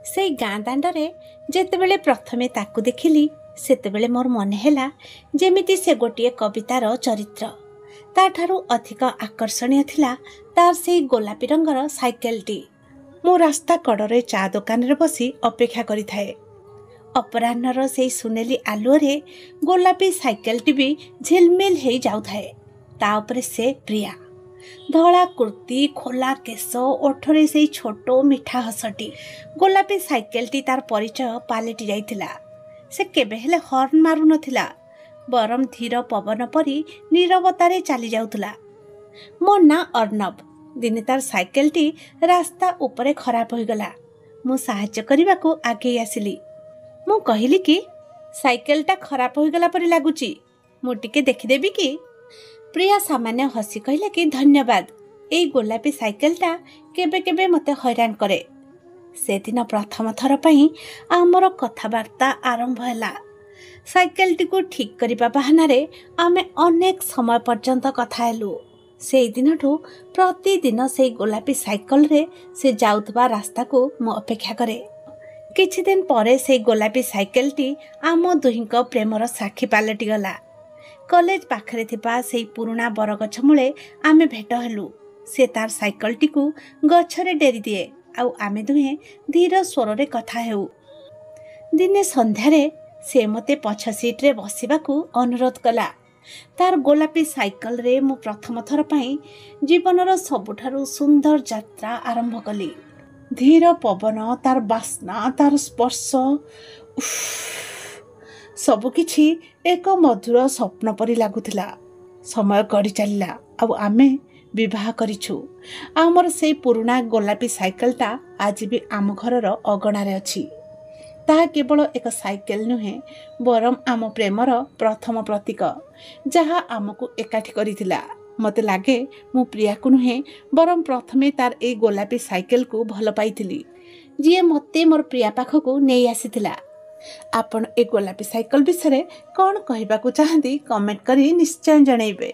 से गाँ दाण्डरे जेतेबेले प्रथमे ताकू देखिली सेतेबेले मोर मन हैला जेमिति से गोटे कवितार चरित्र। ताठारु अधिक आकर्षणीय थिला तार से गोलापी रंगर साइकेलटी। मो रास्ता कड़रे चा दुकान रे बसी अपेक्षा करि थाए। अपराह्नर से सुनेली आलुरे गोलापी साइकेलटी भी झिलमिल हो जाऊ थाए। ता उपरे से प्रिया धला कुर्ती खोला केश ओठरे से छोटो मिठा हसटी। गोलापी साइकेलटी तार परिचय पालटि जाइथिला। से केबे हेले हॉर्न मारु नथिला बरम धीर पवन परी नीरवतारे चली जाउथला। मो ना अर्णव। दिने तार साइकेलटी रास्ता उपरे खराब हो गला। मु साहाय्य करबा को आगे आसिली। मु कहिली कि साइकेलटा खराब हो गला परी लागुची, मु टिके देखि देबी कि? प्रिया सामान्य हसी कहले कि धन्यवाद, एई गोलापी साइकेलटा केबे केबे मते हैरान करे। से दिन प्रथम थर पई आमर कथबार्ता आरंभ हैला। साइकेलटी को ठीक करिबा बहानारे आमे अनेक समय पर्यंत कथा हेलु। से दिनठू प्रतिदिन से गोलापी साइकल रे से जाउथबा रास्ता को मु अपेक्षा करे। किछि दिन परे से गोलापी साइकेलटी आम दुहिंक प्रेमर साक्षी पालटि गला। कॉलेज पाखरे थिबा से पुराना बरगछ मूले आमे भेट हेलु। से तार साइकेलटी को गछरे डेरी दिए आउ आमे दुहे धीर स्वर रे कथा हेउ। दिने संध्यारे से मते पछ सीट रे बसिबाकू अनुरोध कला। तार गोलापी साइकल रे मु प्रथम थर पई जीवनर सबुठारु सुंदर यात्रा आरंभ कली। धीर पवन, तार बास्ना, तार स्पर्श, सबु किछि एक मधुर स्वप्न परी लागुथिला। समय गड़ी चलला आउ आमे विवाह करिछु। आमर से पुराना गोलापी साइकेलटा आज भी आम घरर अगणारे अछि। ताहा केवल एक साइकेल नुहे बरम आम प्रेमर प्रथम प्रतीक जहा आमको एकाठी करिथिला। मते लागे मु प्रिया को नुहे बरम प्रथमे तार ए गोलापी साइकेल को भल पाइथिली जी मते मोर प्रिया पाखको नेई आसीथिला। आपण ए गोलापी साइकेल विषय कौन कहबाकू चाहती कमेंट करी निश्चय जणैबे।